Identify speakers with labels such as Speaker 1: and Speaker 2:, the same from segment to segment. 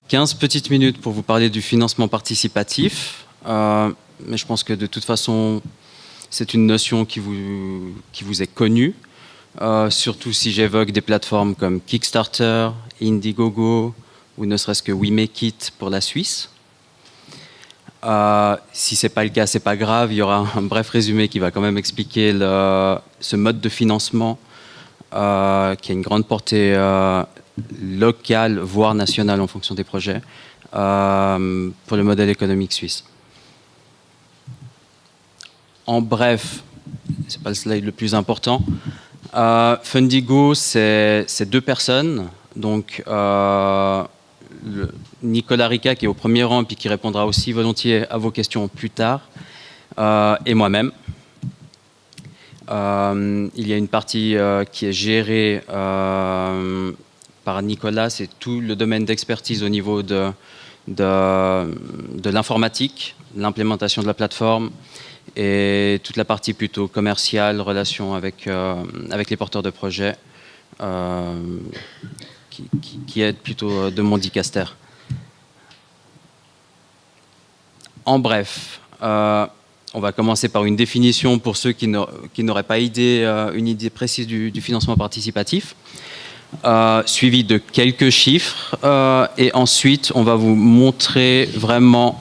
Speaker 1: 15 petites minutes pour vous parler du financement participatif. Mais je pense que de toute façon, c'est une notion qui vous est connue. Surtout si j'évoque des plateformes comme Kickstarter, Indiegogo ou ne serait-ce que We Make It pour la Suisse. Si ce n'est pas le cas, ce n'est pas grave. Il y aura un bref résumé qui va quand même expliquer ce mode de financement qui a une grande portée locale, voire nationale en fonction des projets, pour le modèle économique suisse. En bref, ce n'est pas le slide le plus important. Fundigo, c'est 2 personnes. Donc, Nicolas Rica, qui est au premier rang, puis qui répondra aussi volontiers à vos questions plus tard, et moi-même. Il y a une partie qui est gérée par Nicolas, c'est tout le domaine d'expertise au niveau de l'informatique, l'implémentation de la plateforme, et toute la partie plutôt commerciale, relation avec les porteurs de projets, qui est plutôt de mon dicaster. En bref, on va commencer par une définition pour ceux qui n'auraient pas une idée précise du financement participatif, suivi de quelques chiffres, et ensuite on va vous montrer vraiment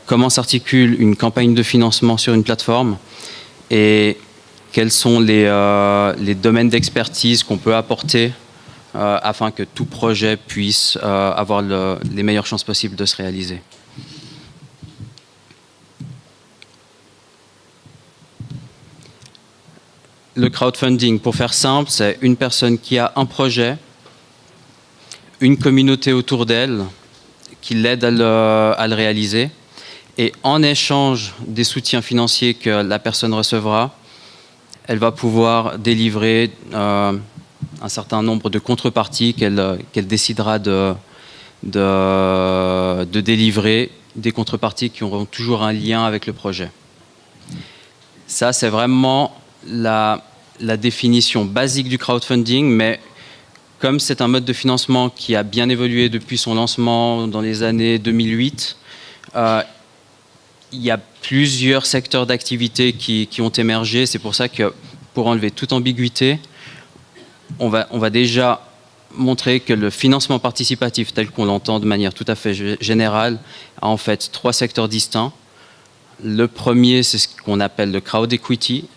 Speaker 1: comment s'articule une campagne de financement sur une plateforme et quels sont les domaines d'expertise qu'on peut apporter afin que tout projet puisse avoir les meilleures chances possibles de se réaliser. Le crowdfunding, pour faire simple, c'est une personne qui a un projet, une communauté autour d'elle qui l'aide à le réaliser, et en échange des soutiens financiers que la personne recevra, elle va pouvoir délivrer un certain nombre de contreparties qu'elle décidera de délivrer, des contreparties qui auront toujours un lien avec le projet. Ça, c'est vraiment la définition basique du crowdfunding, mais comme c'est un mode de financement qui a bien évolué depuis son lancement dans les années 2008, il y a plusieurs secteurs d'activité qui ont émergé. C'est pour ça que, pour enlever toute ambiguïté, on va déjà montrer que le financement participatif, tel qu'on l'entend de manière tout à fait générale, a en fait 3 secteurs distincts. Le premier, c'est ce qu'on appelle le crowd equity.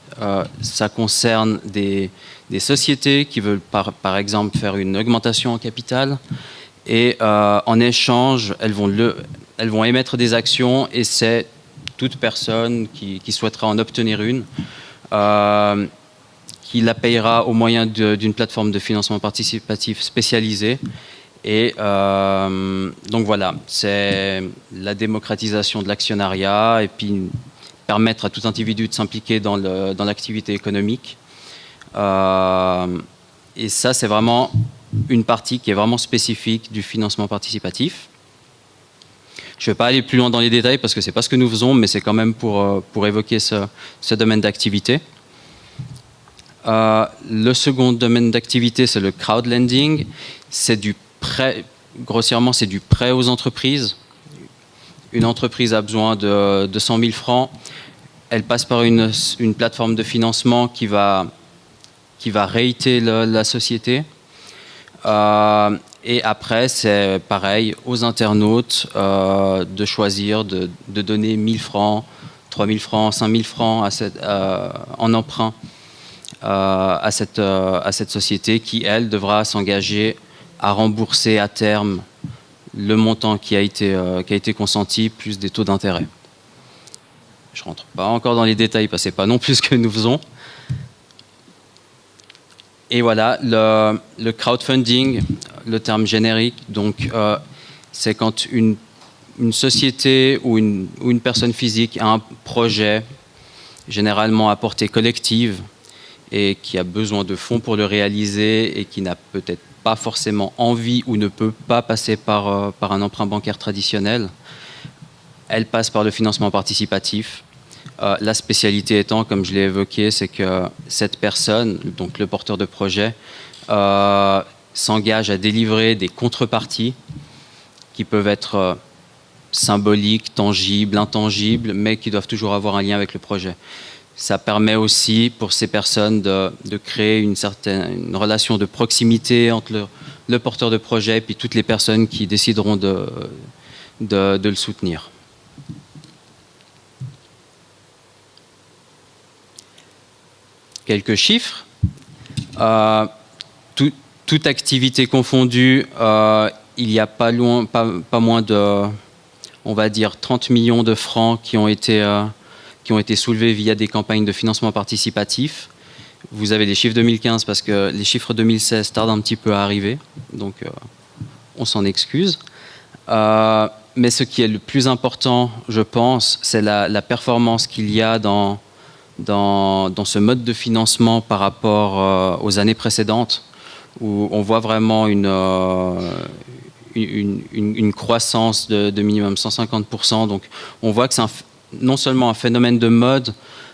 Speaker 1: Ça concerne des sociétés qui veulent par exemple faire une augmentation en capital, et en échange, elles vont émettre des actions, et c'est toute personne qui souhaitera en obtenir une qui la payera au moyen d'une plateforme de financement participatif spécialisée. Et donc voilà, c'est la démocratisation de l'actionnariat et puis permettre à tout individu de s'impliquer dans l'activité économique. Et ça, c'est vraiment une partie qui est vraiment spécifique du financement participatif. Je ne vais pas aller plus loin dans les détails parce que ce n'est pas ce que nous faisons, mais c'est quand même pour évoquer ce domaine d'activité. Le second domaine d'activité, c'est le crowdlending. C'est du prêt, grossièrement, c'est du prêt aux entreprises. Une entreprise a besoin de 100 000 francs. Elle passe par une plateforme de financement qui va rater la société. Et après, c'est pareil aux internautes de choisir de donner 1 000 francs, 3 000 francs, 5 000 francs en emprunt à cette société qui, elle, devra s'engager à rembourser à terme le montant qui a été consenti, plus des taux d'intérêt. Je ne rentre pas encore dans les détails parce que ce n'est pas non plus ce que nous faisons. Et voilà, le crowdfunding, le terme générique, donc c'est quand une société ou une personne physique a un projet, généralement à portée collective, et qui a besoin de fonds pour le réaliser et qui n'a peut-être pas forcément envie ou ne peut pas passer par un emprunt bancaire traditionnel. Elle passe par le financement participatif. La spécialité étant, comme je l'ai évoqué, c'est que cette personne, donc le porteur de projet, s'engage à délivrer des contreparties qui peuvent être symboliques, tangibles, intangibles, mais qui doivent toujours avoir un lien avec le projet. Ça permet aussi pour ces personnes de créer une relation de proximité entre le porteur de projet et puis toutes les personnes qui décideront de le soutenir. Quelques chiffres. Toute activité confondue, il y a pas moins de, on va dire, 30 millions de francs qui ont été soulevés via des campagnes de financement participatif. Vous avez les chiffres 2015 parce que les chiffres 2016 tardent un petit peu à arriver, donc on s'en excuse. Mais ce qui est le plus important, je pense, c'est la performance qu'il y a dans ce mode de financement par rapport aux années précédentes, où on voit vraiment une croissance de minimum 150%. Donc on voit que c'est non seulement un phénomène de mode,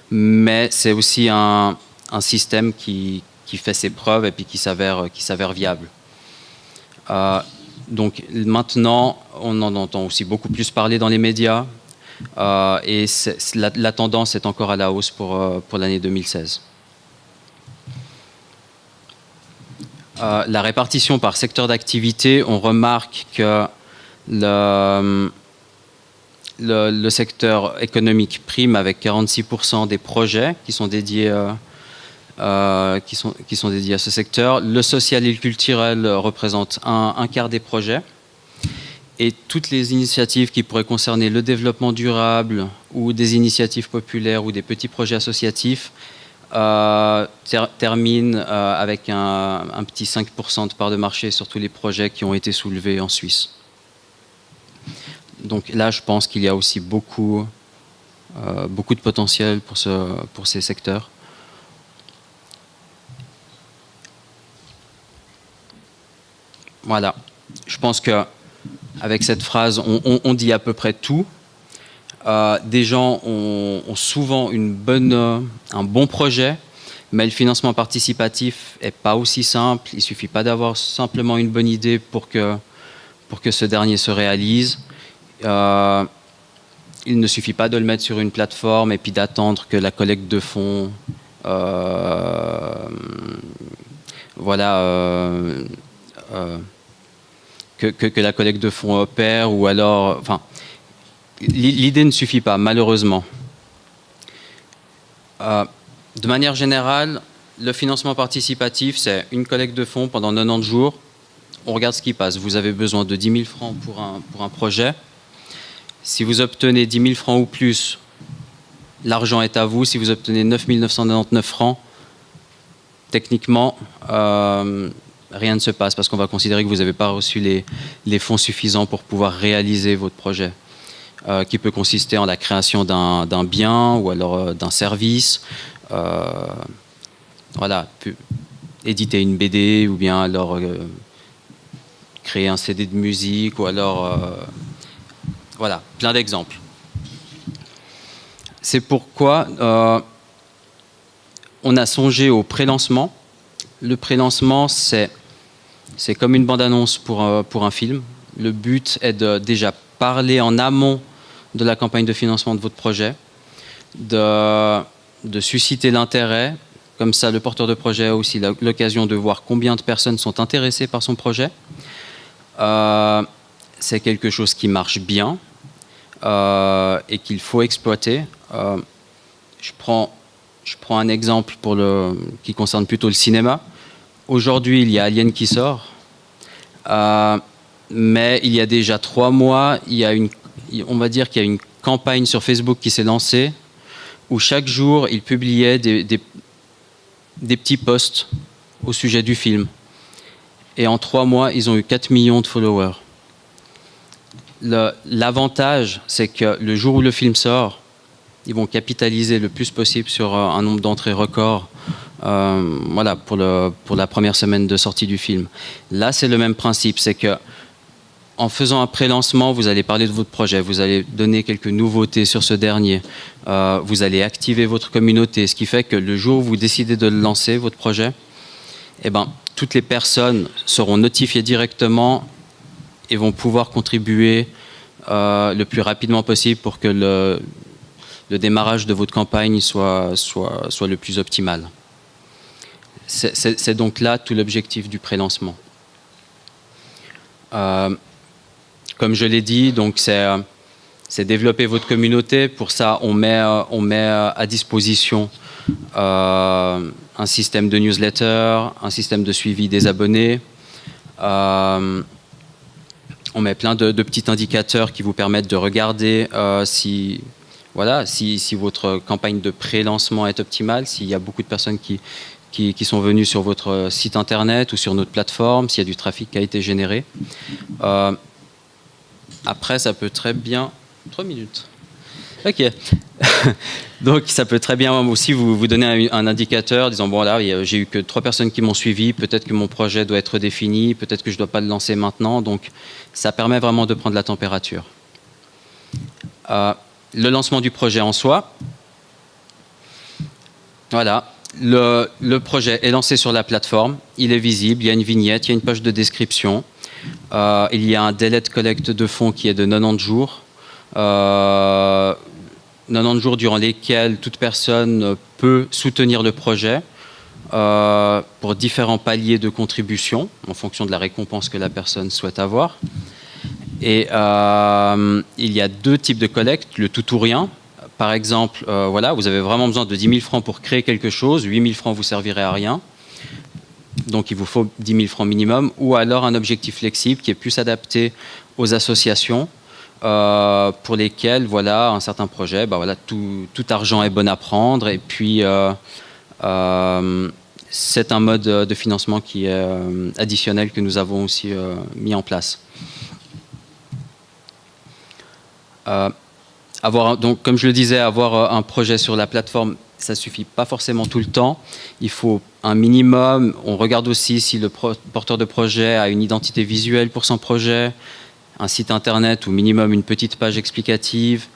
Speaker 1: mais c'est aussi un système qui fait ses preuves et puis qui s'avère viable. Donc maintenant, on en entend aussi beaucoup plus parler dans les médias et la tendance est encore à la hausse pour l'année 2016. La répartition par secteur d'activité, on remarque que le secteur économique prime avec 46% des projets qui sont dédiés à ce secteur. Le social et le culturel représentent un quart des projets. Et toutes les initiatives qui pourraient concerner le développement durable ou des initiatives populaires ou des petits projets associatifs terminent avec un petit 5% de part de marché sur tous les projets qui ont été soulevés en Suisse. Donc là, je pense qu'il y a aussi beaucoup de potentiel pour ces secteurs. Voilà. Je pense qu'avec cette phrase, on dit à peu près tout. Des gens ont souvent un bon projet, mais le financement participatif n'est pas aussi simple. Il ne suffit pas d'avoir simplement une bonne idée pour que ce dernier se réalise. Il ne suffit pas de le mettre sur une plateforme et puis d'attendre que la collecte de fonds que la collecte de fonds opère, ou alors... Enfin, l'idée ne suffit pas, malheureusement. De manière générale, le financement participatif, c'est une collecte de fonds pendant 90 jours. On regarde ce qui passe. Vous avez besoin de 10 000 francs pour un projet. Si vous obtenez 10 000 francs ou plus, l'argent est à vous. Si vous obtenez 9 999 francs, techniquement, rien ne se passe parce qu'on va considérer que vous n'avez pas reçu les fonds suffisants pour pouvoir réaliser votre projet, qui peut consister en la création d'un bien ou alors d'un service. Voilà, éditer une BD ou bien alors créer un CD de musique ou alors... voilà, plein d'exemples. C'est pourquoi on a songé au prélancement. Le prélancement, c'est comme une bande-annonce pour un film. Le but est de déjà parler en amont de la campagne de financement de votre projet, de susciter l'intérêt. Comme ça, le porteur de projet a aussi l'occasion de voir combien de personnes sont intéressées par son projet. C'est quelque chose qui marche bien et qu'il faut exploiter. Je prends un exemple qui concerne plutôt le cinéma. Aujourd'hui, il y a Alien qui sort, mais il y a déjà 3 mois, on va dire qu'il y a une campagne sur Facebook qui s'est lancée où chaque jour, ils publiaient des petits posts au sujet du film. Et en 3 mois, ils ont eu 4 millions de followers. L'avantage, c'est que le jour où le film sort, ils vont capitaliser le plus possible sur un nombre d'entrées record voilà, pour la première semaine de sortie du film. Là, c'est le même principe, c'est que en faisant un pré-lancement, vous allez parler de votre projet, vous allez donner quelques nouveautés sur ce dernier, vous allez activer votre communauté, ce qui fait que le jour où vous décidez de le lancer, votre projet, eh ben, toutes les personnes seront notifiées directement et vont pouvoir contribuer le plus rapidement possible pour que le démarrage de votre campagne soit le plus optimal. C'est donc là tout l'objectif du pré-lancement. Comme je l'ai dit, donc c'est développer votre communauté. Pour ça, on met à disposition un système de newsletter, un système de suivi des abonnés. On met plein de petits indicateurs qui vous permettent de regarder si votre campagne de pré-lancement est optimale, s'il y a beaucoup de personnes qui sont venues sur votre site internet ou sur notre plateforme, s'il y a du trafic qui a été généré. Après, ça peut très bien... 3 minutes. Ok. Donc, ça peut très bien aussi vous donner un indicateur disant, bon là, j'ai eu que 3 personnes qui m'ont suivi, peut-être que mon projet doit être défini, peut-être que je ne dois pas le lancer maintenant. Donc, ça permet vraiment de prendre la température. Le lancement du projet en soi. Voilà. Le projet est lancé sur la plateforme, il est visible, il y a une vignette, il y a une page de description. Il y a un délai de collecte de fonds qui est de 90 jours. 90 jours durant lesquels toute personne peut soutenir le projet pour différents paliers de contribution en fonction de la récompense que la personne souhaite avoir. Et il y a 2 types de collecte, le tout ou rien. Par exemple, voilà, vous avez vraiment besoin de 10 000 francs pour créer quelque chose, 8 000 francs vous serviraient à rien. Donc il vous faut 10 000 francs minimum, ou alors un objectif flexible qui est plus adapté aux associations pour lesquelles, voilà, un certain projet, voilà, tout argent est bon à prendre. Et puis c'est un mode de financement qui est additionnel que nous avons aussi mis en place. Donc, comme je le disais, avoir un projet sur la plateforme, ça ne suffit pas forcément tout le temps. Il faut un minimum. On regarde aussi si le porteur de projet a une identité visuelle pour son projet, un site internet ou minimum une petite page explicative.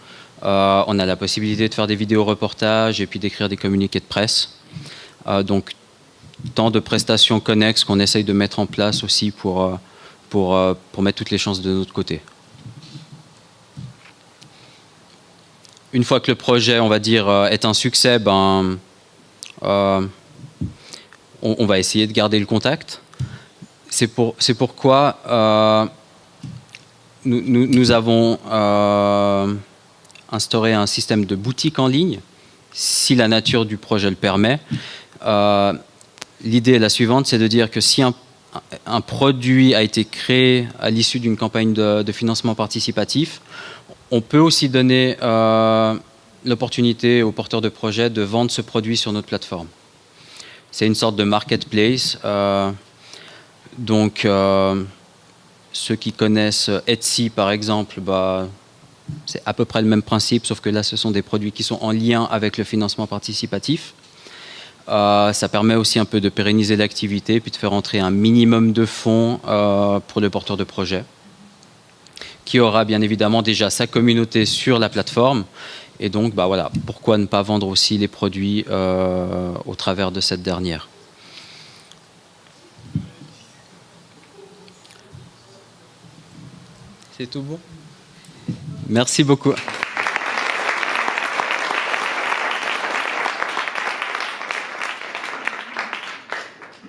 Speaker 1: On a la possibilité de faire des vidéos reportages et puis d'écrire des communiqués de presse. Donc, tant de prestations connexes qu'on essaye de mettre en place aussi pour mettre toutes les chances de notre côté. Une fois que le projet, on va dire, est un succès, on va essayer de garder le contact. C'est pourquoi nous avons instauré un système de boutique en ligne, si la nature du projet le permet. L'idée est la suivante, c'est de dire que si un produit a été créé à l'issue d'une campagne de financement participatif, on peut aussi donner l'opportunité aux porteurs de projet de vendre ce produit sur notre plateforme. C'est une sorte de marketplace. Donc, ceux qui connaissent Etsy, par exemple, c'est à peu près le même principe, sauf que là, ce sont des produits qui sont en lien avec le financement participatif. Ça permet aussi un peu de pérenniser l'activité, puis de faire entrer un minimum de fonds pour le porteur de projet, qui aura bien évidemment déjà sa communauté sur la plateforme. Et donc, voilà, pourquoi ne pas vendre aussi les produits au travers de cette dernière. C'est tout bon ? Merci beaucoup.